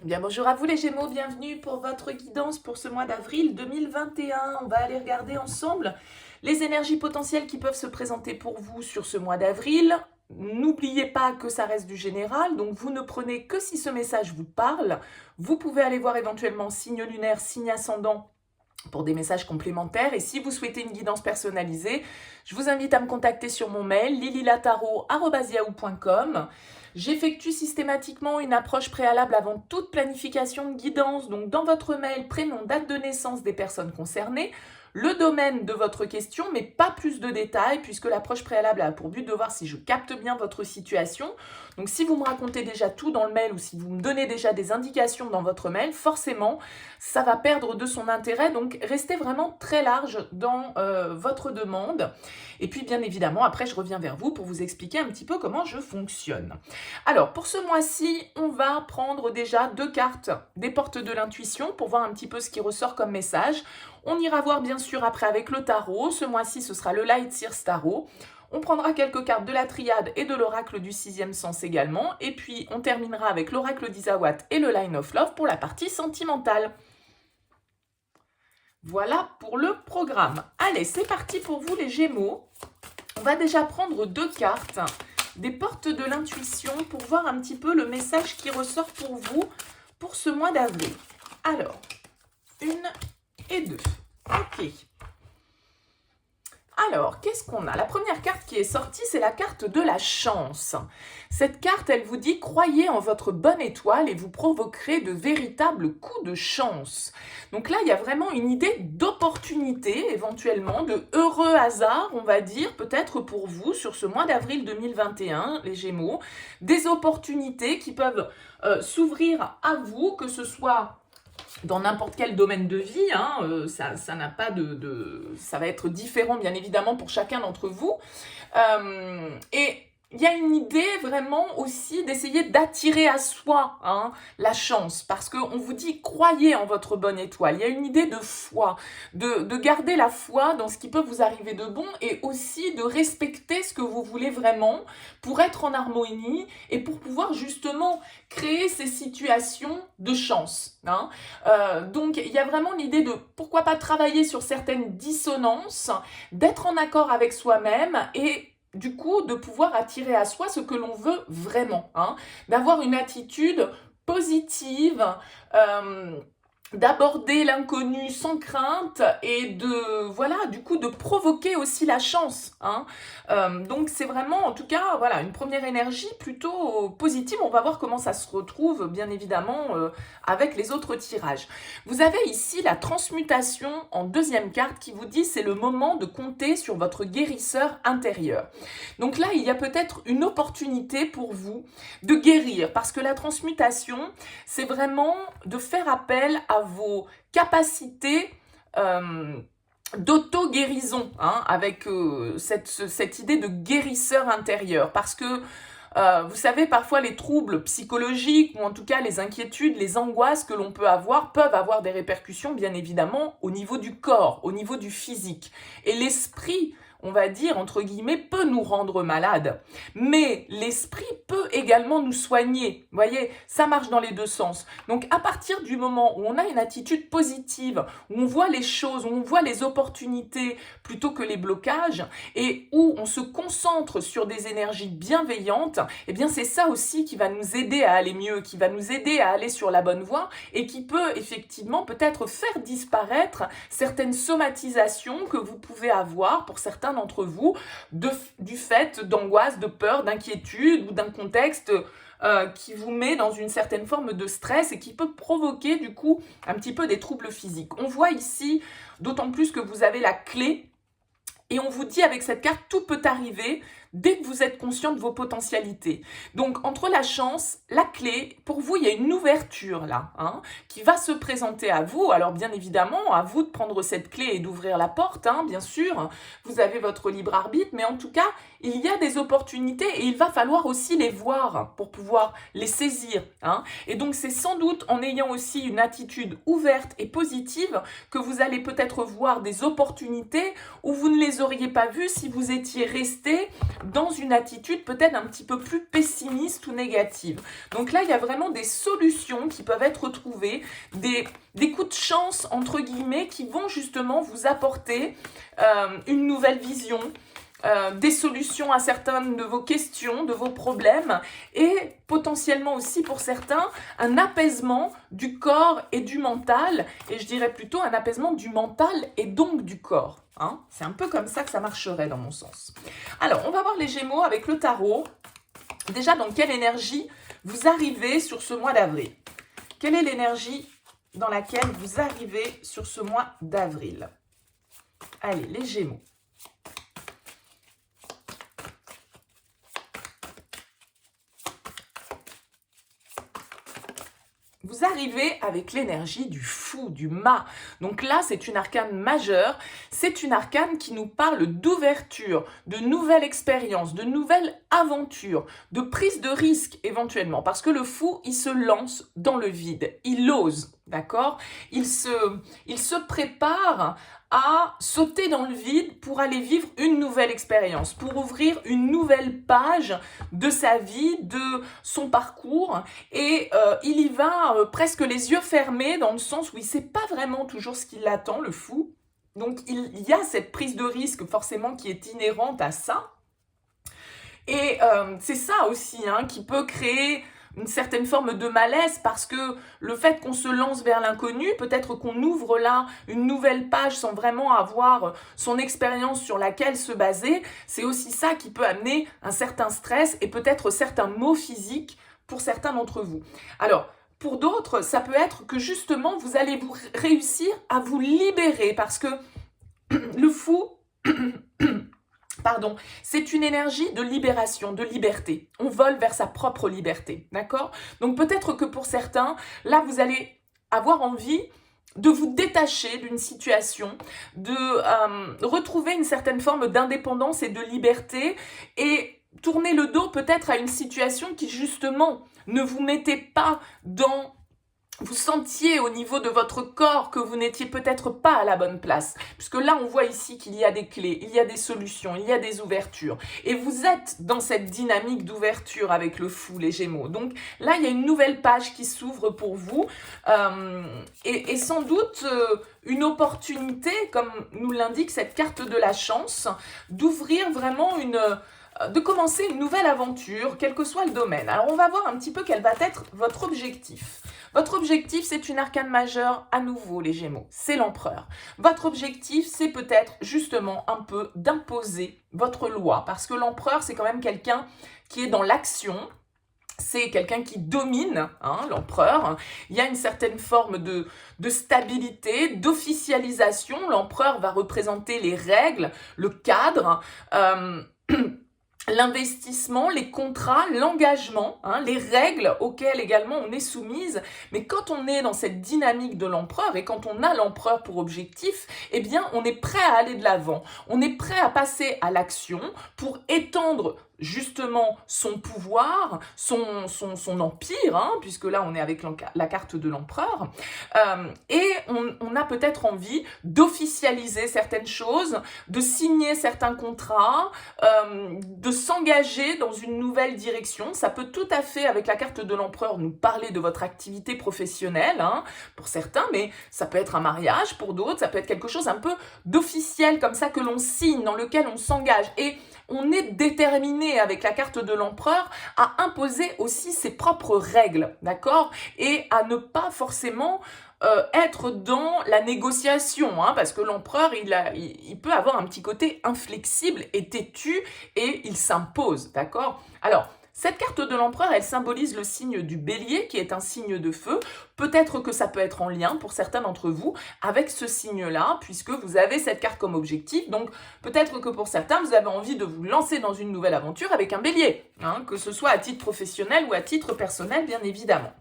Bien, bonjour à vous les Gémeaux, bienvenue pour votre guidance pour ce mois d'avril 2021. On va aller regarder ensemble les énergies potentielles qui peuvent se présenter pour vous sur ce mois d'avril. N'oubliez pas que ça reste du général, donc vous ne prenez que si ce message vous parle. Vous pouvez aller voir éventuellement signe lunaire, signe ascendant pour des messages complémentaires. Et si vous souhaitez une guidance personnalisée, je vous invite à me contacter sur mon mail lililataro@yahoo.com. J'effectue systématiquement une approche préalable avant toute planification de guidance. Donc dans votre mail, prénom, date de naissance des personnes concernées, le domaine de votre question, mais pas plus de détails, puisque l'approche préalable a pour but de voir si je capte bien votre situation. Donc si vous me racontez déjà tout dans le mail ou si vous me donnez déjà des indications dans votre mail, forcément, ça va perdre de son intérêt. Donc restez vraiment très large dans votre demande. Et puis bien évidemment, après, je reviens vers vous pour vous expliquer un petit peu comment je fonctionne. Alors, pour ce mois-ci, on va prendre déjà 2 cartes des portes de l'intuition pour voir un petit peu ce qui ressort comme message. On ira voir bien sûr après avec le tarot. Ce mois-ci, ce sera le Light Sears Tarot. On prendra quelques cartes de la triade et de l'oracle du sixième sens également. Et puis, on terminera avec l'oracle d'Isawat et le Line of Love pour la partie sentimentale. Voilà pour le programme. Allez, c'est parti pour vous les Gémeaux. On va déjà prendre 2 cartes des portes de l'intuition pour voir un petit peu le message qui ressort pour vous pour ce mois d'avril. Alors, 1 et 2. Ok. Alors, qu'est-ce qu'on a? La première carte qui est sortie, c'est la carte de la chance. Cette carte, elle vous dit « Croyez en votre bonne étoile et vous provoquerez de véritables coups de chance ». Donc là, il y a vraiment une idée d'opportunité, éventuellement, de heureux hasard, on va dire, peut-être pour vous, sur ce mois d'avril 2021, les Gémeaux. Des opportunités qui peuvent s'ouvrir à vous, que ce soit dans n'importe quel domaine de vie, ça n'a pas ça va être différent bien évidemment pour chacun d'entre vous. Et il y a une idée vraiment aussi d'essayer d'attirer à soi la chance, parce qu'on vous dit croyez en votre bonne étoile. Il y a une idée de foi, de garder la foi dans ce qui peut vous arriver de bon et aussi de respecter ce que vous voulez vraiment pour être en harmonie et pour pouvoir justement créer ces situations de chance. Donc il y a vraiment l'idée de pourquoi pas travailler sur certaines dissonances, d'être en accord avec soi-même et du coup de pouvoir attirer à soi ce que l'on veut vraiment, d'avoir une attitude positive, d'aborder l'inconnu sans crainte et de voilà du coup de provoquer aussi la chance. Donc c'est vraiment en tout cas voilà une première énergie plutôt positive. On va voir comment ça se retrouve bien évidemment avec les autres tirages. Vous avez ici la transmutation en deuxième carte qui vous dit c'est le moment de compter sur votre guérisseur intérieur. Donc là il y a peut-être une opportunité pour vous de guérir parce que la transmutation c'est vraiment de faire appel à vos capacités d'auto-guérison, avec cette idée de guérisseur intérieur. Parce que, vous savez, parfois les troubles psychologiques, ou en tout cas les inquiétudes, les angoisses que l'on peut avoir, peuvent avoir des répercussions, bien évidemment, au niveau du corps, au niveau du physique. Et l'esprit, on va dire, entre guillemets, peut nous rendre malades. Mais l'esprit peut également nous soigner. Vous voyez, ça marche dans les deux sens. Donc, à partir du moment où on a une attitude positive, où on voit les choses, où on voit les opportunités plutôt que les blocages, et où on se concentre sur des énergies bienveillantes, eh bien, c'est ça aussi qui va nous aider à aller mieux, qui va nous aider à aller sur la bonne voie, et qui peut effectivement peut-être faire disparaître certaines somatisations que vous pouvez avoir pour certains d'entre vous du fait d'angoisse, de peur, d'inquiétude ou d'un contexte qui vous met dans une certaine forme de stress et qui peut provoquer du coup un petit peu des troubles physiques. On voit ici, d'autant plus que vous avez la clé et on vous dit avec cette carte, tout peut arriver dès que vous êtes conscient de vos potentialités. Donc, entre la chance, la clé, pour vous, il y a une ouverture là, qui va se présenter à vous. Alors, bien évidemment, à vous de prendre cette clé et d'ouvrir la porte, bien sûr. Vous avez votre libre arbitre, mais en tout cas, il y a des opportunités et il va falloir aussi les voir pour pouvoir les saisir, hein. Et donc, c'est sans doute en ayant aussi une attitude ouverte et positive que vous allez peut-être voir des opportunités où vous ne les auriez pas vues si vous étiez resté dans une attitude peut-être un petit peu plus pessimiste ou négative. Donc là, il y a vraiment des solutions qui peuvent être trouvées, des coups de chance, entre guillemets, qui vont justement vous apporter une nouvelle vision, des solutions à certaines de vos questions, de vos problèmes, et potentiellement aussi pour certains, un apaisement du corps et du mental, et je dirais plutôt un apaisement du mental et donc du corps. Hein. C'est un peu comme ça que ça marcherait dans mon sens. Alors, on va voir les Gémeaux avec le tarot. Déjà, dans quelle énergie vous arrivez sur ce mois d'avril? Quelle est l'énergie dans laquelle vous arrivez sur ce mois d'avril? Allez, les Gémeaux. Vous arrivez avec l'énergie du fou, du mât. Donc là, c'est une arcane majeure. C'est une arcane qui nous parle d'ouverture, de nouvelles expériences, de nouvelles aventures, de prise de risque éventuellement. Parce que le fou, il se lance dans le vide. Il ose, d'accord? Il se prépare à sauter dans le vide pour aller vivre une nouvelle expérience, pour ouvrir une nouvelle page de sa vie, de son parcours. Et il y va presque les yeux fermés, dans le sens où il ne sait pas vraiment toujours ce qui l'attend, le fou. Donc il y a cette prise de risque forcément qui est inhérente à ça. Et c'est ça aussi hein, qui peut créer une certaine forme de malaise, parce que le fait qu'on se lance vers l'inconnu, peut-être qu'on ouvre là une nouvelle page sans vraiment avoir son expérience sur laquelle se baser, c'est aussi ça qui peut amener un certain stress et peut-être certains maux physiques pour certains d'entre vous. Alors, pour d'autres, ça peut être que justement, vous allez réussir à vous libérer, parce que le fou... Pardon, c'est une énergie de libération, de liberté. On vole vers sa propre liberté, d'accord? Donc peut-être que pour certains, là, vous allez avoir envie de vous détacher d'une situation, de retrouver une certaine forme d'indépendance et de liberté, et tourner le dos peut-être à une situation qui justement ne vous mettait pas dans... Vous sentiez au niveau de votre corps que vous n'étiez peut-être pas à la bonne place. Puisque là, on voit ici qu'il y a des clés, il y a des solutions, il y a des ouvertures. Et vous êtes dans cette dynamique d'ouverture avec le fou, les Gémeaux. Donc là, il y a une nouvelle page qui s'ouvre pour vous. Et sans doute une opportunité, comme nous l'indique cette carte de la chance, d'ouvrir vraiment de commencer une nouvelle aventure, quel que soit le domaine. Alors, on va voir un petit peu quel va être votre objectif. Votre objectif, c'est une arcane majeure à nouveau, les Gémeaux. C'est l'empereur. Votre objectif, c'est peut-être justement un peu d'imposer votre loi. Parce que l'empereur, c'est quand même quelqu'un qui est dans l'action. C'est quelqu'un qui domine, hein, l'empereur. Il y a une certaine forme de stabilité, d'officialisation. L'empereur va représenter les règles, le cadre, l'investissement, les contrats, l'engagement, hein, les règles auxquelles également on est soumise. Mais quand on est dans cette dynamique de l'empereur et quand on a l'empereur pour objectif, eh bien on est prêt à aller de l'avant. On est prêt à passer à l'action pour étendre justement son pouvoir, son empire, hein, puisque là on est avec la carte de l'empereur, et on a peut-être envie d'officialiser certaines choses, de signer certains contrats, de s'engager dans une nouvelle direction. Ça peut tout à fait, avec la carte de l'empereur, nous parler de votre activité professionnelle, hein, pour certains, mais ça peut être un mariage pour d'autres, ça peut être quelque chose un peu d'officiel comme ça que l'on signe, dans lequel on s'engage. Et on est déterminé avec la carte de l'empereur à imposer aussi ses propres règles, d'accord? Et à ne pas forcément être dans la négociation, hein, parce que l'empereur, il peut avoir un petit côté inflexible et têtu, et il s'impose, d'accord? Alors, cette carte de l'empereur, elle symbolise le signe du bélier, qui est un signe de feu. Peut-être que ça peut être en lien, pour certains d'entre vous, avec ce signe-là, puisque vous avez cette carte comme objectif. Donc, peut-être que pour certains, vous avez envie de vous lancer dans une nouvelle aventure avec un bélier, hein, que ce soit à titre professionnel ou à titre personnel, bien évidemment.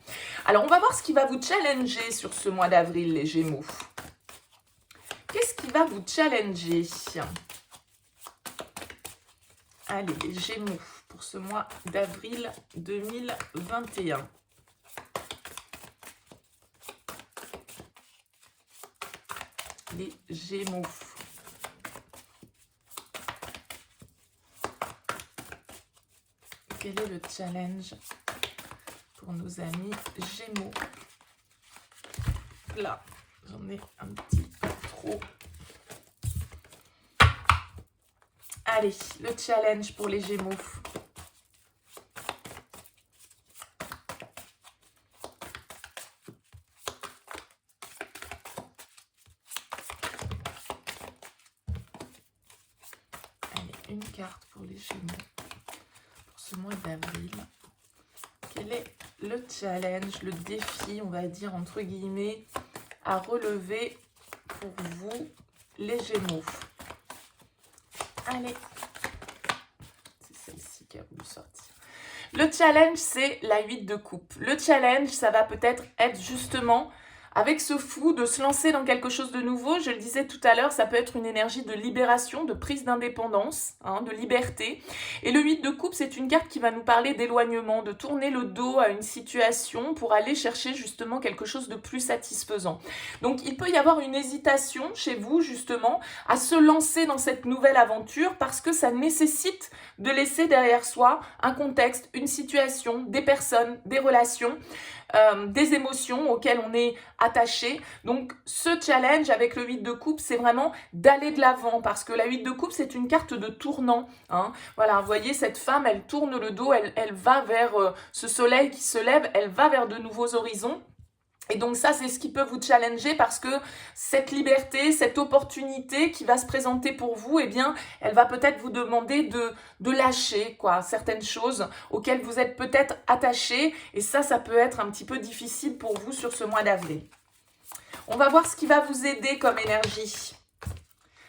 Alors, on va voir ce qui va vous challenger sur ce mois d'avril, les Gémeaux. Qu'est-ce qui va vous challenger ? Allez, les Gémeaux, pour ce mois d'avril 2021. Les Gémeaux. Quel est le challenge pour nos amis Gémeaux? Là, j'en ai un petit peu trop. Allez, le challenge pour les Gémeaux. Allez, une carte pour les Gémeaux pour ce mois d'avril. Quel est le challenge, le défi, on va dire entre guillemets, à relever pour vous, les Gémeaux? Allez, c'est celle-ci qui a voulu sortir. Le challenge, c'est la 8 de coupe. Le challenge, ça va peut-être être justement, avec ce fou, de se lancer dans quelque chose de nouveau. Je le disais tout à l'heure, ça peut être une énergie de libération, de prise d'indépendance, de liberté. Et le 8 de coupe, c'est une carte qui va nous parler d'éloignement, de tourner le dos à une situation pour aller chercher justement quelque chose de plus satisfaisant. Donc, il peut y avoir une hésitation chez vous, justement, à se lancer dans cette nouvelle aventure parce que ça nécessite de laisser derrière soi un contexte, une situation, des personnes, des relations, des émotions auxquelles on est attaché. Donc ce challenge avec le 8 de coupe, c'est vraiment d'aller de l'avant parce que la 8 de coupe, c'est une carte de tournant. Voilà, vous voyez, cette femme, elle tourne le dos, elle va vers ce soleil qui se lève, elle va vers de nouveaux horizons. Et donc ça, c'est ce qui peut vous challenger parce que cette liberté, cette opportunité qui va se présenter pour vous, eh bien, elle va peut-être vous demander de lâcher certaines choses auxquelles vous êtes peut-être attaché. Et ça peut être un petit peu difficile pour vous sur ce mois d'avril. On va voir ce qui va vous aider comme énergie.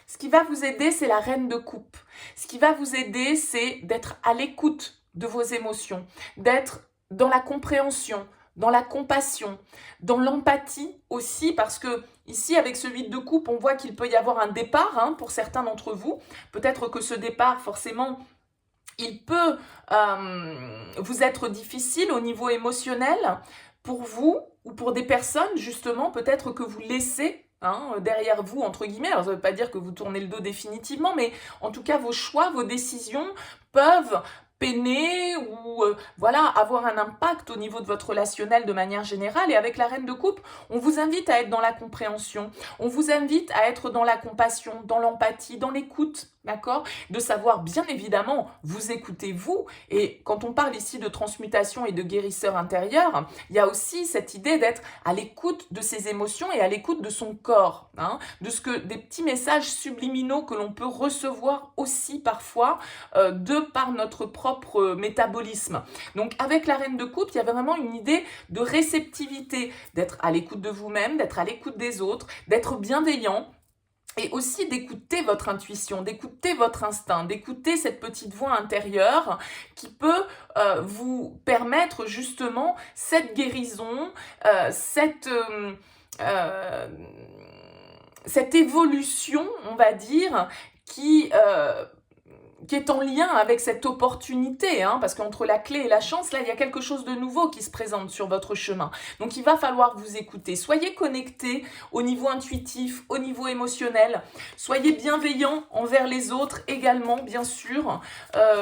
Ce qui va vous aider, c'est la reine de coupe. Ce qui va vous aider, c'est d'être à l'écoute de vos émotions, d'être dans la compréhension, dans la compassion, dans l'empathie aussi, parce que ici, avec ce 8 de coupe, on voit qu'il peut y avoir un départ pour certains d'entre vous. Peut-être que ce départ, forcément, il peut vous être difficile au niveau émotionnel pour vous ou pour des personnes, justement, peut-être que vous laissez derrière vous, entre guillemets. Alors, ça ne veut pas dire que vous tournez le dos définitivement, mais en tout cas, vos choix, vos décisions peuvent peiner ou avoir un impact au niveau de votre relationnel de manière générale. Et avec la reine de coupe, on vous invite à être dans la compréhension, on vous invite à être dans la compassion, dans l'empathie, dans l'écoute, d'accord? De savoir bien évidemment vous écoutez vous. Et quand on parle ici de transmutation et de guérisseur intérieur, il y a aussi cette idée d'être à l'écoute de ses émotions et à l'écoute de son corps, des petits messages subliminaux que l'on peut recevoir aussi parfois de par notre propre métabolisme. Donc avec la reine de coupe, il y avait vraiment une idée de réceptivité, d'être à l'écoute de vous-même, d'être à l'écoute des autres, d'être bienveillant. Et aussi d'écouter votre intuition, d'écouter votre instinct, d'écouter cette petite voix intérieure qui peut vous permettre justement cette guérison, cette évolution, on va dire, qui est en lien avec cette opportunité, parce qu'entre la clé et la chance, là, il y a quelque chose de nouveau qui se présente sur votre chemin. Donc, il va falloir vous écouter. Soyez connectés au niveau intuitif, au niveau émotionnel. Soyez bienveillants envers les autres également, bien sûr.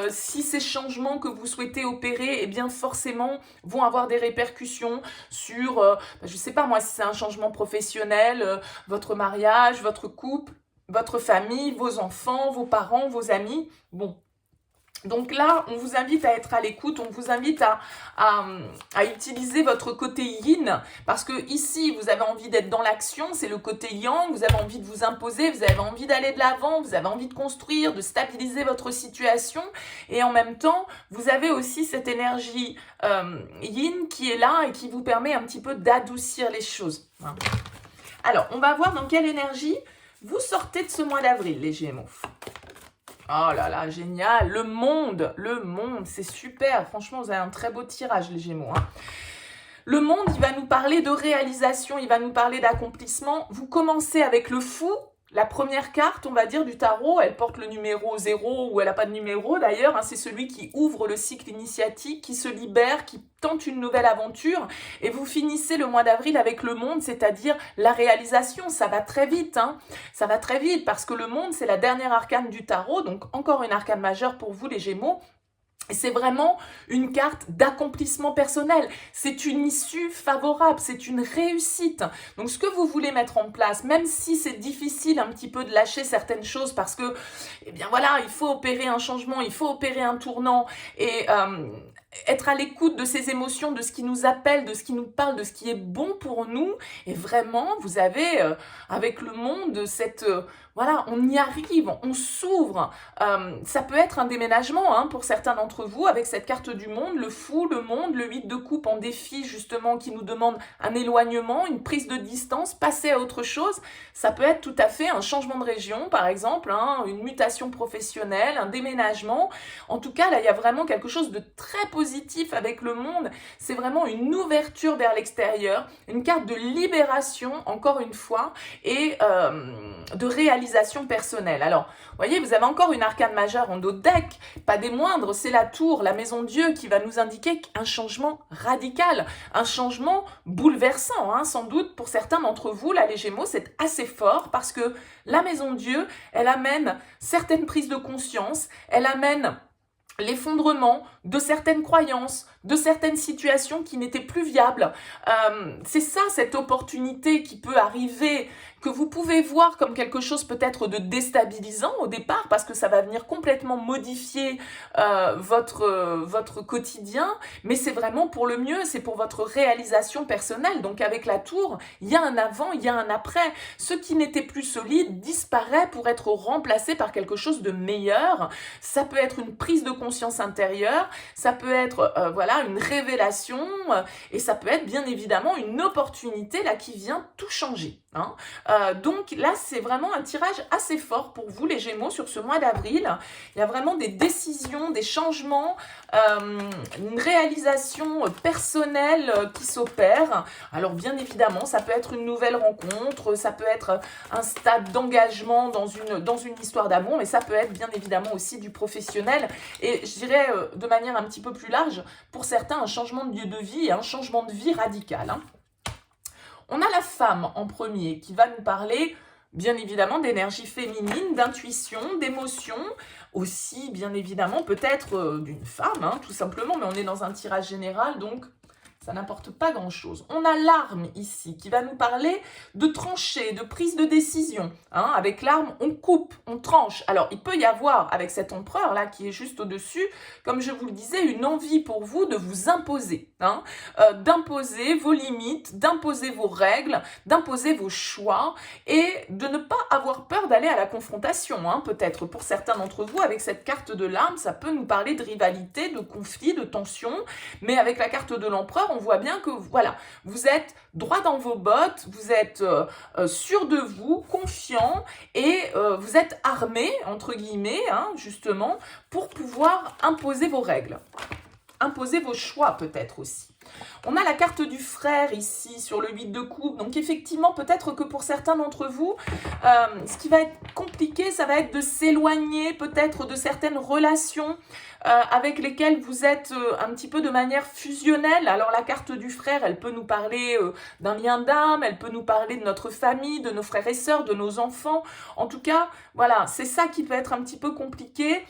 Si ces changements que vous souhaitez opérer, eh bien, forcément, vont avoir des répercussions sur, je ne sais pas moi, si c'est un changement professionnel, votre mariage, votre couple, votre famille, vos enfants, vos parents, vos amis. Bon. Donc là, on vous invite à être à l'écoute, on vous invite à utiliser votre côté yin, parce que ici, vous avez envie d'être dans l'action, c'est le côté yang, vous avez envie de vous imposer, vous avez envie d'aller de l'avant, vous avez envie de construire, de stabiliser votre situation, et en même temps, vous avez aussi cette énergie yin qui est là et qui vous permet un petit peu d'adoucir les choses. Alors, on va voir dans quelle énergie vous sortez de ce mois d'avril, les Gémeaux. Oh là là, génial. Le monde, c'est super. Franchement, vous avez un très beau tirage, les Gémeaux. Le monde, il va nous parler de réalisation, il va nous parler d'accomplissement. Vous commencez avec le fou, La première carte, on va dire, du tarot, elle porte le numéro 0 ou elle n'a pas de numéro d'ailleurs, hein, c'est celui qui ouvre le cycle initiatique, qui se libère, qui tente une nouvelle aventure, et vous finissez le mois d'avril avec le monde, c'est-à-dire la réalisation. Ça va très vite, hein. Ça va très vite parce que le monde, c'est la dernière arcane du tarot, donc encore une arcane majeure pour vous les Gémeaux. C'est vraiment une carte d'accomplissement personnel. C'est une issue favorable, c'est une réussite. Donc ce que vous voulez mettre en place, même si c'est difficile un petit peu de lâcher certaines choses parce que, eh bien voilà, il faut opérer un changement, il faut opérer un tournant et être à l'écoute de ces émotions, de ce qui nous appelle, de ce qui nous parle, de ce qui est bon pour nous. Et vraiment, vous avez avec le monde cette... voilà, on y arrive, on s'ouvre. Ça peut être un déménagement hein, pour certains d'entre vous avec cette carte du monde, le fou, le monde, le 8 de coupe en défi justement qui nous demande un éloignement, une prise de distance, passer à autre chose. Ça peut être tout à fait un changement de région par exemple, hein, une mutation professionnelle, un déménagement. En tout cas, là, il y a vraiment quelque chose de très positif avec le monde. C'est vraiment une ouverture vers l'extérieur, une carte de libération, encore une fois, et de réalisation personnelle. Alors, vous voyez, vous avez encore une arcane majeure en dos de deck, pas des moindres, c'est la tour, la maison de Dieu, qui va nous indiquer un changement radical, un changement bouleversant, hein, sans doute pour certains d'entre vous, là les Gémeaux, c'est assez fort, parce que la maison de Dieu, elle amène certaines prises de conscience, elle amène l'effondrement de certaines croyances, de certaines situations qui n'étaient plus viables. C'est ça, cette opportunité qui peut arriver, que vous pouvez voir comme quelque chose peut-être de déstabilisant au départ, parce que ça va venir complètement modifier votre quotidien, mais c'est vraiment pour le mieux, c'est pour votre réalisation personnelle. Donc avec la tour, il y a un avant, il y a un après. Ce qui n'était plus solide disparaît pour être remplacé par quelque chose de meilleur. Ça peut être une prise de conscience intérieure, ça peut être voilà, une révélation, et ça peut être bien évidemment une opportunité là qui vient tout changer. Hein. Donc là, c'est vraiment un tirage assez fort pour vous les Gémeaux sur ce mois d'avril. Il y a vraiment des décisions, des changements, une réalisation personnelle qui s'opère. Alors bien évidemment, ça peut être une nouvelle rencontre, ça peut être un stade d'engagement dans une histoire d'amour, mais ça peut être bien évidemment aussi du professionnel. Et je dirais de manière un petit peu plus large, pour certains, un changement de lieu de vie, un changement de vie radical. Hein. On a la femme en premier qui va nous parler bien évidemment d'énergie féminine, d'intuition, d'émotion, aussi bien évidemment peut-être d'une femme, hein, tout simplement, mais on est dans un tirage général, donc ça n'apporte pas grand-chose. On a l'arme ici qui va nous parler de trancher, de prise de décision. Hein. Avec l'arme, on coupe, on tranche. Alors, il peut y avoir, avec cet empereur-là qui est juste au-dessus, comme je vous le disais, une envie pour vous de vous imposer. Hein. D'imposer vos limites, d'imposer vos règles, d'imposer vos choix et de ne pas avoir peur d'aller à la confrontation. Hein. Peut-être pour certains d'entre vous, avec cette carte de l'arme, ça peut nous parler de rivalité, de conflit, de tension. Mais avec la carte de l'empereur, on voit bien que voilà, vous êtes droit dans vos bottes, vous êtes sûr de vous, confiant et vous êtes armé, entre guillemets, hein, justement, pour pouvoir imposer vos règles. Imposer vos choix peut-être aussi. On a la carte du frère ici sur le 8 de coupe. Donc effectivement, peut-être que pour certains d'entre vous, ce qui va être compliqué, ça va être de s'éloigner peut-être de certaines relations avec lesquelles vous êtes un petit peu de manière fusionnelle. Alors la carte du frère, elle peut nous parler d'un lien d'âme, elle peut nous parler de notre famille, de nos frères et sœurs, de nos enfants. En tout cas, voilà, c'est ça qui peut être un petit peu compliqué.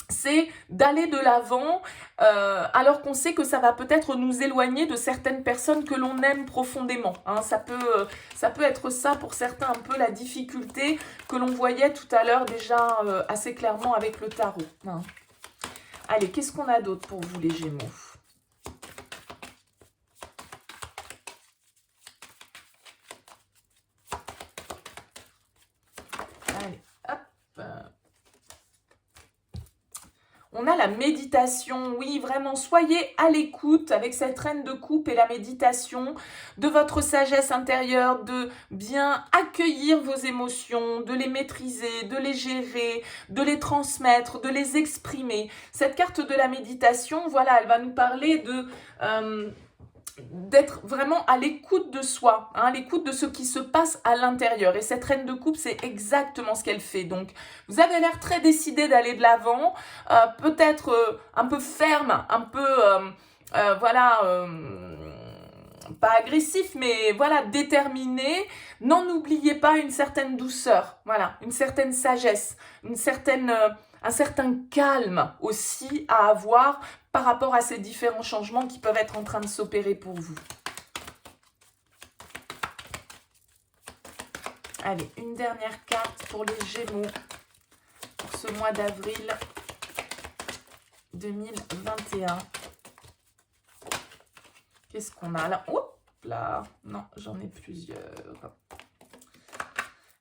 C'est d'aller de l'avant alors qu'on sait que ça va peut-être nous éloigner de certaines personnes que l'on aime profondément. Hein. Ça peut être ça pour certains un peu la difficulté que l'on voyait tout à l'heure déjà assez clairement avec le tarot. Hein. Allez, qu'est-ce qu'on a d'autre pour vous les Gémeaux ? Allez, hop. On a la méditation, oui, vraiment, soyez à l'écoute avec cette reine de coupe et la méditation de votre sagesse intérieure, de bien accueillir vos émotions, de les maîtriser, de les gérer, de les transmettre, de les exprimer. Cette carte de la méditation, voilà, elle va nous parler d'être vraiment à l'écoute de soi, hein, à l'écoute de ce qui se passe à l'intérieur. Et cette reine de coupe, c'est exactement ce qu'elle fait. Donc, vous avez l'air très décidé d'aller de l'avant, peut-être un peu ferme, un peu, voilà, pas agressif, mais voilà, déterminé. N'en oubliez pas une certaine douceur, voilà, une certaine sagesse, une certaine, un certain calme aussi à avoir par rapport à ces différents changements qui peuvent être en train de s'opérer pour vous. Allez, une dernière carte pour les Gémeaux pour ce mois d'avril 2021. Qu'est-ce qu'on a là? Hop là, non, j'en ai plusieurs.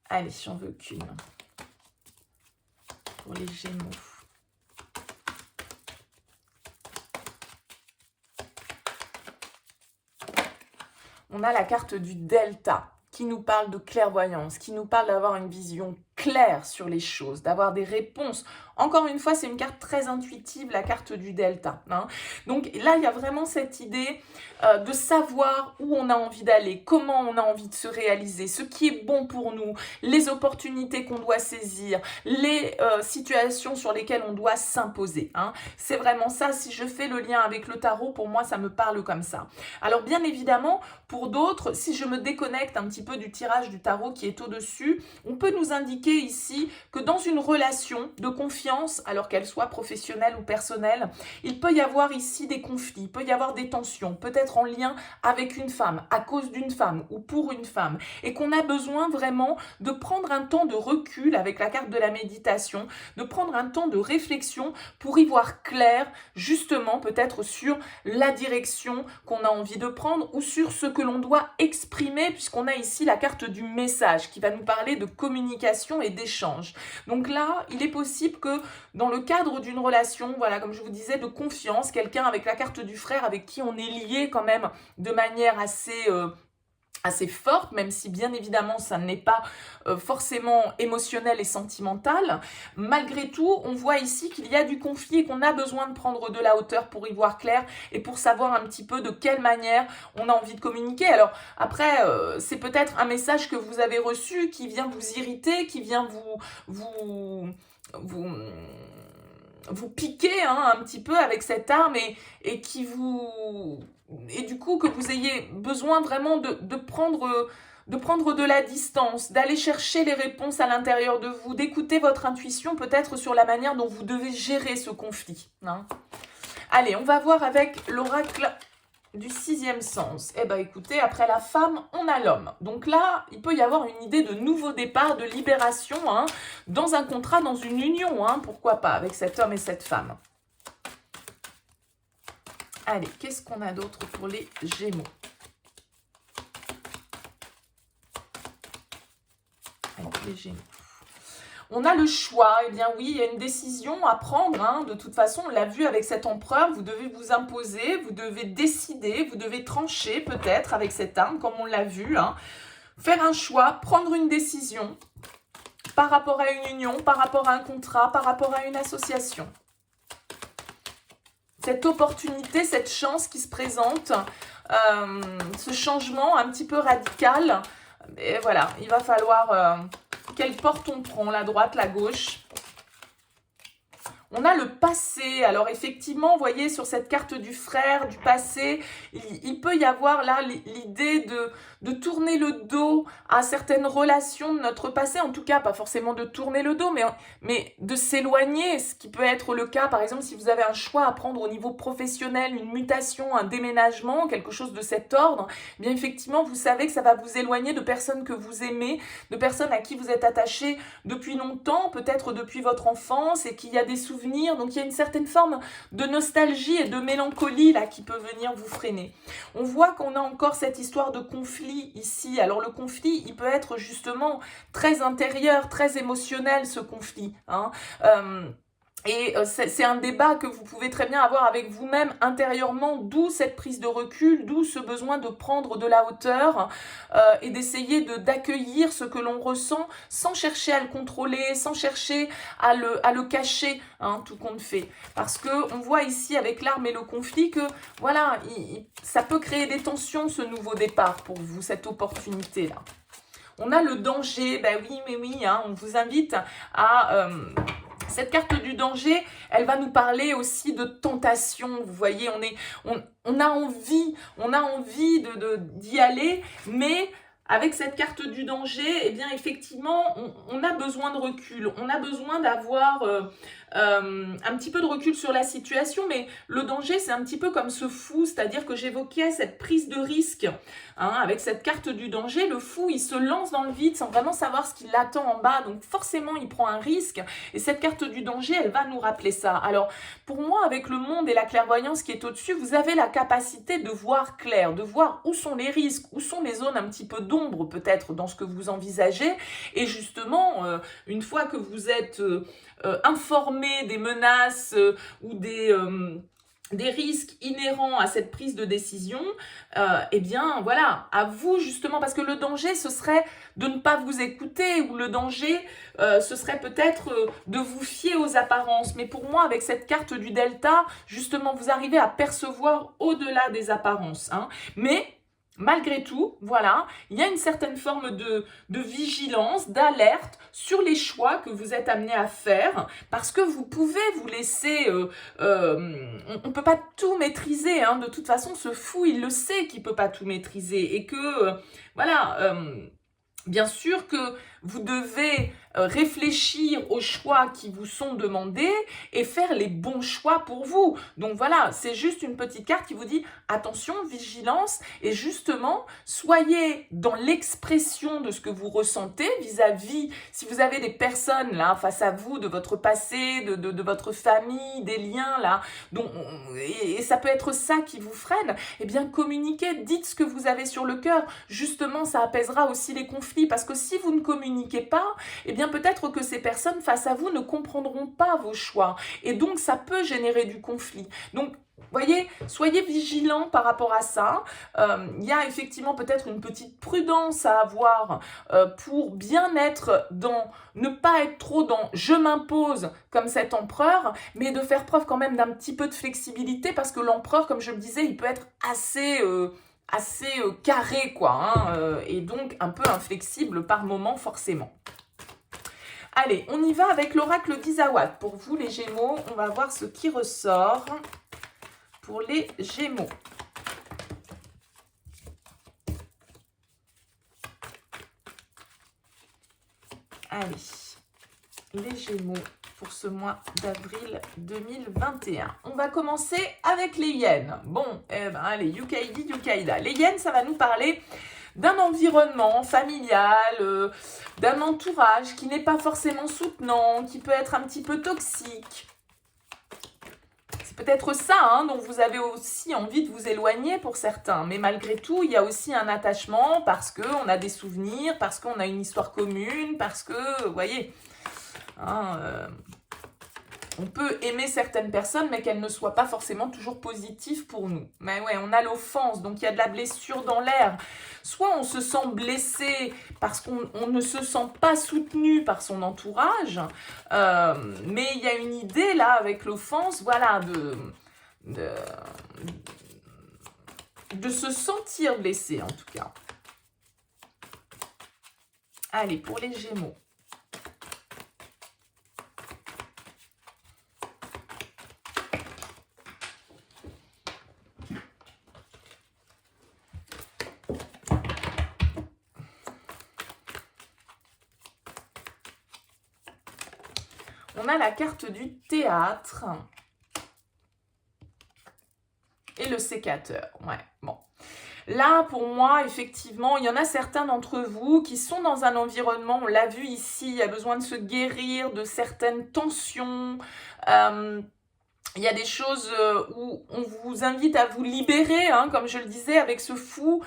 Allez, j'en veux qu'une pour les Gémeaux. On a la carte du Delta qui nous parle de clairvoyance, qui nous parle d'avoir une vision claire sur les choses, d'avoir des réponses. Encore une fois, c'est une carte très intuitive, la carte du Delta, hein. Donc là, il y a vraiment cette idée de savoir où on a envie d'aller, comment on a envie de se réaliser, ce qui est bon pour nous, les opportunités qu'on doit saisir, les situations sur lesquelles on doit s'imposer, hein. C'est vraiment ça. Si je fais le lien avec le tarot, pour moi, ça me parle comme ça. Alors bien évidemment, pour d'autres, si je me déconnecte un petit peu du tirage du tarot qui est au-dessus, on peut nous indiquer ici que dans une relation de confiance, alors qu'elle soit professionnelle ou personnelle, il peut y avoir ici des conflits, il peut y avoir des tensions, peut-être en lien avec une femme, à cause d'une femme ou pour une femme, et qu'on a besoin vraiment de prendre un temps de recul avec la carte de la méditation, de prendre un temps de réflexion pour y voir clair, justement peut-être sur la direction qu'on a envie de prendre ou sur ce que l'on doit exprimer, puisqu'on a ici la carte du message qui va nous parler de communication et d'échange. Donc là, il est possible que dans le cadre d'une relation, voilà, comme je vous disais, de confiance, quelqu'un avec la carte du frère avec qui on est lié quand même de manière assez forte, même si bien évidemment ça n'est pas forcément émotionnel et sentimental. Malgré tout, on voit ici qu'il y a du conflit et qu'on a besoin de prendre de la hauteur pour y voir clair et pour savoir un petit peu de quelle manière on a envie de communiquer. Alors après, c'est peut-être un message que vous avez reçu qui vient vous irriter, qui vient vous piquer, hein, un petit peu avec cette arme et qui vous... Et du coup, que vous ayez besoin vraiment de prendre de la distance, d'aller chercher les réponses à l'intérieur de vous, d'écouter votre intuition peut-être sur la manière dont vous devez gérer ce conflit, hein. Allez, on va voir avec l'oracle du 6e sens. Eh bien, écoutez, après la femme, on a l'homme. Donc là, il peut y avoir une idée de nouveau départ, de libération, hein, dans un contrat, dans une union, hein, pourquoi pas, avec cet homme et cette femme. Allez, qu'est-ce qu'on a d'autre pour les Gémeaux? Avec les Gémeaux. On a le choix, eh bien oui, il y a une décision à prendre, hein. De toute façon, on l'a vu avec cet empereur, vous devez vous imposer, vous devez décider, vous devez trancher peut-être avec cette arme, comme on l'a vu, hein. Faire un choix, prendre une décision par rapport à une union, par rapport à un contrat, par rapport à une association. Cette opportunité, cette chance qui se présente, ce changement un petit peu radical, et voilà, il va falloir... quelle porte on prend, la droite, la gauche? On a le passé. Alors effectivement, vous voyez sur cette carte du frère, du passé, il peut y avoir là l'idée de tourner le dos à certaines relations de notre passé. En tout cas, pas forcément de tourner le dos, mais de s'éloigner. Ce qui peut être le cas, par exemple, si vous avez un choix à prendre au niveau professionnel, une mutation, un déménagement, quelque chose de cet ordre, eh bien effectivement, vous savez que ça va vous éloigner de personnes que vous aimez, de personnes à qui vous êtes attaché depuis longtemps, peut-être depuis votre enfance, et qu'il y a des souvenirs. Donc il y a une certaine forme de nostalgie et de mélancolie là qui peut venir vous freiner. On voit qu'on a encore cette histoire de conflit ici. Alors le conflit, il peut être justement très intérieur, très émotionnel, ce conflit, hein. Et c'est un débat que vous pouvez très bien avoir avec vous-même intérieurement, d'où cette prise de recul, d'où ce besoin de prendre de la hauteur et d'essayer d'accueillir ce que l'on ressent sans chercher à le contrôler, sans chercher à le cacher, hein, tout compte fait. Parce qu'on voit ici avec l'arme et le conflit que voilà, ça peut créer des tensions ce nouveau départ pour vous, cette opportunité-là. On a le danger, ben oui, mais oui, hein, on vous invite à... cette carte du danger, elle va nous parler aussi de tentation. Vous voyez, on a envie d'y aller, mais avec cette carte du danger, eh bien effectivement, on a besoin de recul. On a besoin d'avoir un petit peu de recul sur la situation, mais le danger, c'est un petit peu comme ce fou, c'est-à-dire que j'évoquais cette prise de risque. Hein, avec cette carte du danger, le fou, il se lance dans le vide sans vraiment savoir ce qui l'attend en bas, donc forcément, il prend un risque. Et cette carte du danger, elle va nous rappeler ça. Alors, pour moi, avec le monde et la clairvoyance qui est au-dessus, vous avez la capacité de voir clair, de voir où sont les risques, où sont les zones un petit peu d'ombre peut-être dans ce que vous envisagez. Et justement, une fois que vous êtes informé des menaces ou des risques inhérents à cette prise de décision, eh bien voilà, à vous justement, parce que le danger ce serait de ne pas vous écouter, ou le danger ce serait peut-être de vous fier aux apparences. Mais pour moi, avec cette carte du delta, justement, vous arrivez à percevoir au-delà des apparences, hein. Mais malgré tout, voilà, il y a une certaine forme de vigilance, d'alerte sur les choix que vous êtes amené à faire, parce que vous pouvez vous laisser... on ne peut pas tout maîtriser, hein. De toute façon, ce fou, il le sait qu'il ne peut pas tout maîtriser, et que, voilà... bien sûr que vous devez réfléchir aux choix qui vous sont demandés et faire les bons choix pour vous. Donc voilà, c'est juste une petite carte qui vous dit attention, vigilance, et justement, soyez dans l'expression de ce que vous ressentez vis-à-vis, si vous avez des personnes là face à vous, de votre passé, de votre famille, des liens là, et ça peut être ça qui vous freine, eh bien communiquez, dites ce que vous avez sur le cœur. Justement, ça apaisera aussi les conflits, parce que si vous ne communiquez pas, eh bien peut-être que ces personnes face à vous ne comprendront pas vos choix, et donc ça peut générer du conflit. Donc voyez, soyez vigilants par rapport à ça. Il y a effectivement peut-être une petite prudence à avoir pour bien être dans, ne pas être trop dans je m'impose comme cet empereur, mais de faire preuve quand même d'un petit peu de flexibilité, parce que l'empereur, comme je le disais, il peut être assez carré, quoi, hein, et donc un peu inflexible par moment forcément. Allez, on y va avec l'oracle d'Isawat. Pour vous les Gémeaux, on va voir ce qui ressort pour les Gémeaux. Allez, les Gémeaux pour ce mois d'avril 2021. On va commencer avec les hyènes. Bon, eh ben allez, Yukaïdi, Yukaïda. Les hyènes, ça va nous parler d'un environnement familial, d'un entourage qui n'est pas forcément soutenant, qui peut être un petit peu toxique. C'est peut-être ça, hein, dont vous avez aussi envie de vous éloigner pour certains. Mais malgré tout, il y a aussi un attachement parce qu'on a des souvenirs, parce qu'on a une histoire commune, parce que, vous voyez, hein, on peut aimer certaines personnes, mais qu'elles ne soient pas forcément toujours positives pour nous. Mais ouais, on a l'offense, donc il y a de la blessure dans l'air. Soit on se sent blessé parce qu'on ne se sent pas soutenu par son entourage, mais il y a une idée là avec l'offense, voilà, de se sentir blessé en tout cas. Allez, pour les Gémeaux. On a la carte du théâtre et le sécateur. Ouais, bon. Là, pour moi, effectivement, il y en a certains d'entre vous qui sont dans un environnement, on l'a vu ici, il y a besoin de se guérir de certaines tensions. Il y a des choses où on vous invite à vous libérer, hein, comme je le disais, avec ce fou.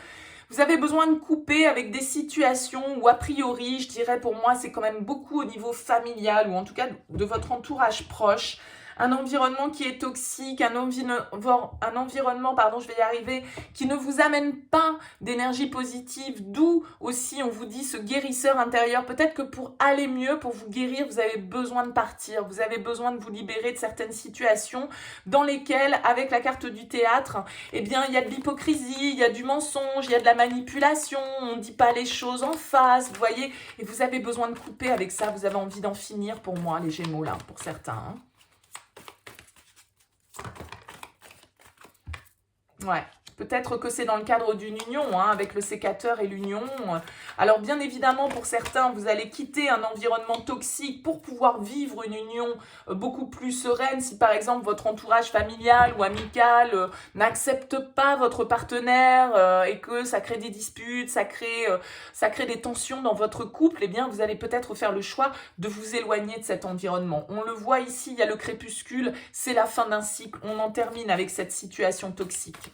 Vous avez besoin de couper avec des situations où, a priori, je dirais pour moi, c'est quand même beaucoup au niveau familial ou en tout cas de votre entourage proche. Un environnement qui est toxique, un environnement, pardon, je vais y arriver, qui ne vous amène pas d'énergie positive, d'où aussi on vous dit ce guérisseur intérieur. Peut-être que pour aller mieux, pour vous guérir, vous avez besoin de partir, vous avez besoin de vous libérer de certaines situations dans lesquelles, avec la carte du théâtre, eh bien, il y a de l'hypocrisie, il y a du mensonge, il y a de la manipulation, on ne dit pas les choses en face, vous voyez, et vous avez besoin de couper avec ça, vous avez envie d'en finir pour moi, les Gémeaux, là, pour certains, hein. Ouais, peut-être que c'est dans le cadre d'une union, hein, avec le sécateur et l'union. Alors bien évidemment, pour certains, vous allez quitter un environnement toxique pour pouvoir vivre une union beaucoup plus sereine. Si par exemple votre entourage familial ou amical n'accepte pas votre partenaire et que ça crée des disputes, ça crée des tensions dans votre couple, eh bien vous allez peut-être faire le choix de vous éloigner de cet environnement. On le voit ici, il y a le crépuscule, c'est la fin d'un cycle, on en termine avec cette situation toxique.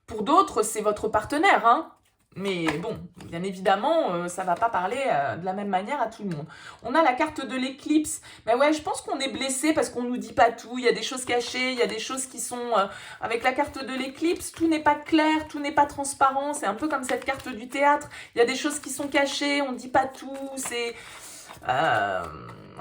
Pour d'autres, c'est votre partenaire, hein. Mais bon, bien évidemment, ça ne va pas parler de la même manière à tout le monde. On a la carte de l'éclipse. Mais ouais, je pense qu'on est blessé parce qu'on ne nous dit pas tout. Il y a des choses cachées, il y a des choses qui sont... avec la carte de l'éclipse, tout n'est pas clair, tout n'est pas transparent. C'est un peu comme cette carte du théâtre. Il y a des choses qui sont cachées, on ne dit pas tout. C'est...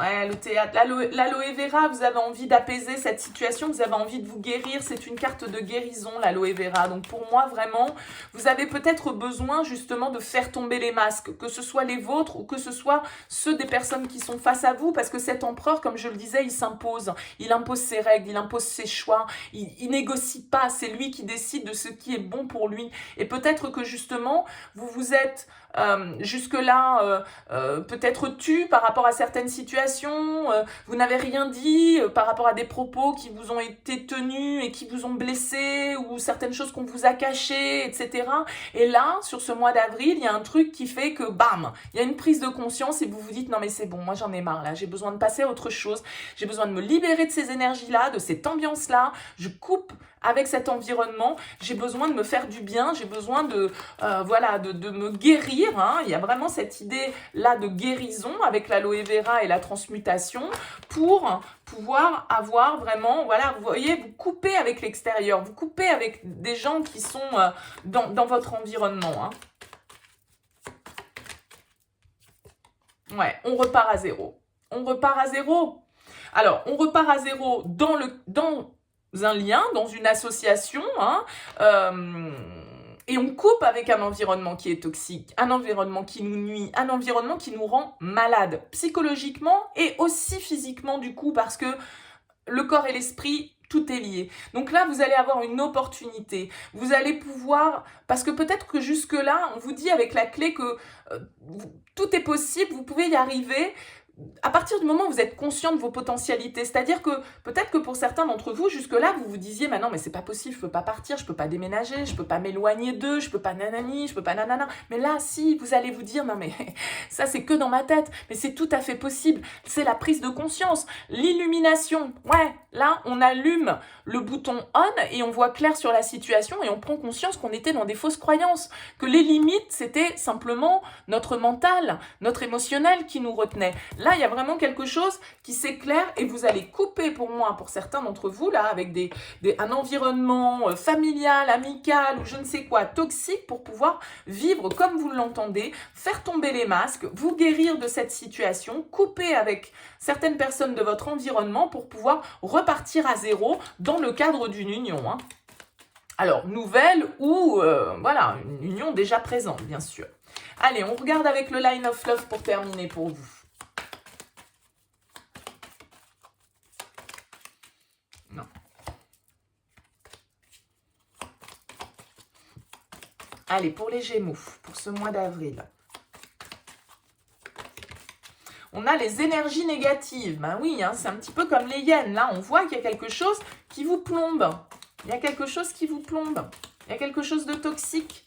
ouais, le théâtre, l'aloe vera, vous avez envie d'apaiser cette situation, vous avez envie de vous guérir, c'est une carte de guérison, l'aloe vera. Donc pour moi, vraiment, vous avez peut-être besoin justement de faire tomber les masques, que ce soit les vôtres ou que ce soit ceux des personnes qui sont face à vous, parce que cet empereur, comme je le disais, il s'impose, il impose ses règles, il impose ses choix, il négocie pas, c'est lui qui décide de ce qui est bon pour lui. Et peut-être que justement, vous vous êtes jusque-là peut-être tu par rapport à certaines situations, vous n'avez rien dit par rapport à des propos qui vous ont été tenus et qui vous ont blessé ou certaines choses qu'on vous a cachées, etc. Et là, sur ce mois d'avril, il y a un truc qui fait que bam, il y a une prise de conscience et vous vous dites non mais c'est bon, moi j'en ai marre là, j'ai besoin de passer à autre chose, j'ai besoin de me libérer de ces énergies-là, de cette ambiance-là, je coupe avec cet environnement, j'ai besoin de me faire du bien, j'ai besoin de, voilà, de me guérir, hein. Il y a vraiment cette idée-là de guérison avec l'aloe vera et la transmutation pour pouvoir avoir vraiment, voilà, vous voyez, vous coupez avec l'extérieur, vous coupez avec des gens qui sont dans votre environnement, hein. Ouais, on repart à zéro. On repart à zéro. Alors, on repart à zéro dans un lien, dans une association, hein, et on coupe avec un environnement qui est toxique, un environnement qui nous nuit, un environnement qui nous rend malade, psychologiquement et aussi physiquement du coup, parce que le corps et l'esprit, tout est lié. Donc là, vous allez avoir une opportunité. Vous allez pouvoir, parce que peut-être que jusque-là, on vous dit avec la clé que tout est possible, vous pouvez y arriver, à partir du moment où vous êtes conscient de vos potentialités, c'est-à-dire que peut-être que pour certains d'entre vous, jusque-là, vous vous disiez, mais non, mais c'est pas possible, je peux pas partir, je peux pas déménager, je peux pas m'éloigner d'eux, je peux pas nanani, je peux pas nanana. Mais là, si, vous allez vous dire, non mais ça c'est que dans ma tête, mais c'est tout à fait possible. C'est la prise de conscience, l'illumination. Ouais, là, on allume le bouton on et on voit clair sur la situation et on prend conscience qu'on était dans des fausses croyances, que les limites, c'était simplement notre mental, notre émotionnel qui nous retenait. Là, il y a vraiment quelque chose qui s'éclaire et vous allez couper pour moi, pour certains d'entre vous, là, avec un environnement familial, amical ou je ne sais quoi, toxique pour pouvoir vivre comme vous l'entendez, faire tomber les masques, vous guérir de cette situation, couper avec certaines personnes de votre environnement pour pouvoir repartir à zéro dans le cadre d'une union, hein. Alors, nouvelle ou, voilà, une union déjà présente, bien sûr. Allez, on regarde avec le Line of Love pour terminer pour vous. Non. Allez, pour les Gémeaux, pour ce mois d'avril. On a les énergies négatives. Ben oui, hein, c'est un petit peu comme les hyènes. Là, on voit qu'il y a quelque chose qui vous plombe. Il y a quelque chose qui vous plombe. Il y a quelque chose de toxique.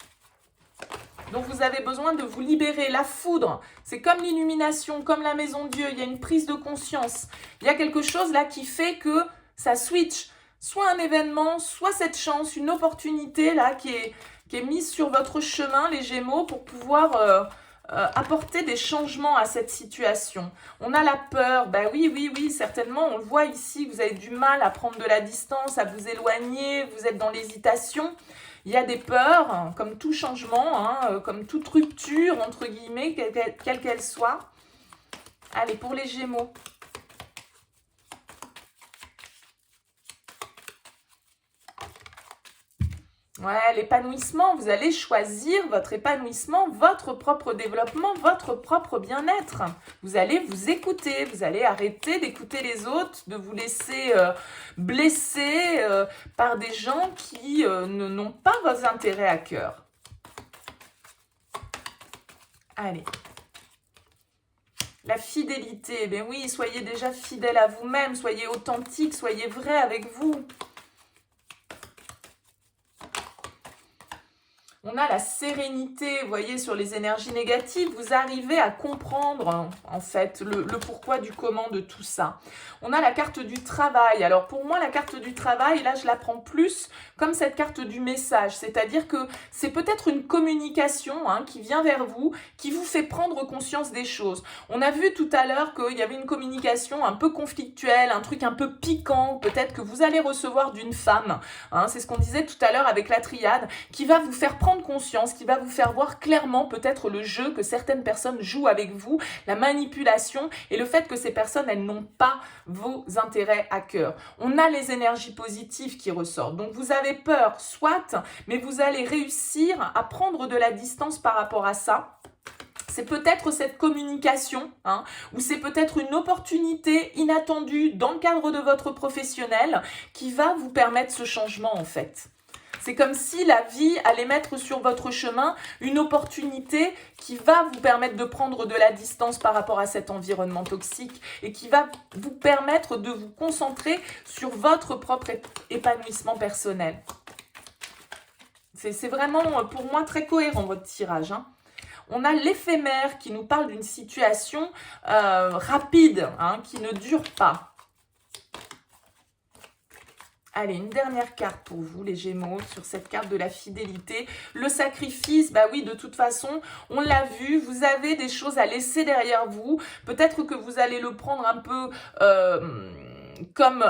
Donc, vous avez besoin de vous libérer. La foudre, c'est comme l'illumination, comme la maison de Dieu. Il y a une prise de conscience. Il y a quelque chose là qui fait que ça switch. soit un événement, soit cette chance, une opportunité là qui est mise sur votre chemin, les Gémeaux, pour pouvoir apporter des changements à cette situation. On a la peur, ben oui, oui, oui, certainement, on le voit ici, vous avez du mal à prendre de la distance, à vous éloigner, vous êtes dans l'hésitation. Il y a des peurs, hein, comme tout changement, hein, comme toute rupture, entre guillemets, quelle qu'elle soit. Allez, pour les Gémeaux. Ouais, l'épanouissement, vous allez choisir votre épanouissement, votre propre développement, votre propre bien-être. Vous allez vous écouter, vous allez arrêter d'écouter les autres, de vous laisser blesser par des gens qui n'ont pas vos intérêts à cœur. Allez. La fidélité, ben oui, soyez déjà fidèle à vous-même, soyez authentique, soyez vrai avec vous. On a la sérénité, vous voyez, sur les énergies négatives. Vous arrivez à comprendre, en fait, le pourquoi du comment de tout ça. On a la carte du travail. Alors, pour moi, la carte du travail, là, je la prends plus comme cette carte du message. C'est-à-dire que c'est peut-être une communication hein, qui vient vers vous, qui vous fait prendre conscience des choses. On a vu tout à l'heure qu'il y avait une communication un peu conflictuelle, un truc un peu piquant, peut-être que vous allez recevoir d'une femme. Hein, c'est ce qu'on disait tout à l'heure avec la triade, qui va vous faire prendre conscience, qui va vous faire voir clairement peut-être le jeu que certaines personnes jouent avec vous, la manipulation et le fait que ces personnes, elles n'ont pas vos intérêts à cœur. On a les énergies positives qui ressortent. Donc vous avez peur, soit, mais vous allez réussir à prendre de la distance par rapport à ça. C'est peut-être cette communication, hein, ou c'est peut-être une opportunité inattendue dans le cadre de votre professionnel qui va vous permettre ce changement en fait. C'est comme si la vie allait mettre sur votre chemin une opportunité qui va vous permettre de prendre de la distance par rapport à cet environnement toxique et qui va vous permettre de vous concentrer sur votre propre épanouissement personnel. C'est vraiment pour moi très cohérent votre tirage. Hein. On a l'éphémère qui nous parle d'une situation rapide, hein, qui ne dure pas. Allez, une dernière carte pour vous, les Gémeaux, sur cette carte de la fidélité. Le sacrifice, bah oui, de toute façon, on l'a vu, vous avez des choses à laisser derrière vous. Peut-être que vous allez le prendre un peu... comme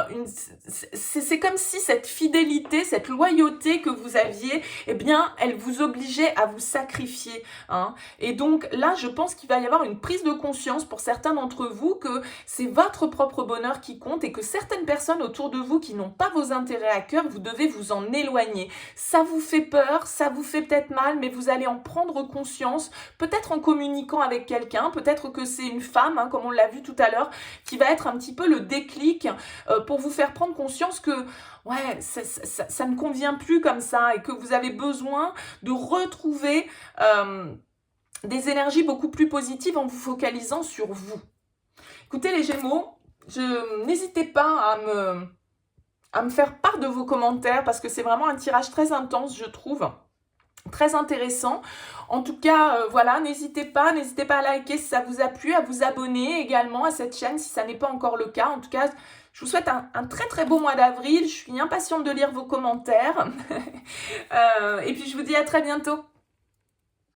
c'est comme si cette fidélité, cette loyauté que vous aviez, eh bien, elle vous obligeait à vous sacrifier. Hein. Et donc là, je pense qu'il va y avoir une prise de conscience pour certains d'entre vous que c'est votre propre bonheur qui compte et que certaines personnes autour de vous qui n'ont pas vos intérêts à cœur, vous devez vous en éloigner. Ça vous fait peur, ça vous fait peut-être mal, mais vous allez en prendre conscience, peut-être en communiquant avec quelqu'un, peut-être que c'est une femme, hein, comme on l'a vu tout à l'heure, qui va être un petit peu le déclic pour vous faire prendre conscience que ouais, ça ne convient plus comme ça et que vous avez besoin de retrouver des énergies beaucoup plus positives en vous focalisant sur vous. Écoutez les Gémeaux, n'hésitez pas à me faire part de vos commentaires parce que c'est vraiment un tirage très intense, je trouve. Très intéressant. En tout cas, voilà, n'hésitez pas à liker si ça vous a plu, à vous abonner également à cette chaîne si ça n'est pas encore le cas. En tout cas, je vous souhaite un très très beau mois d'avril. Je suis impatiente de lire vos commentaires. Et puis, je vous dis à très bientôt.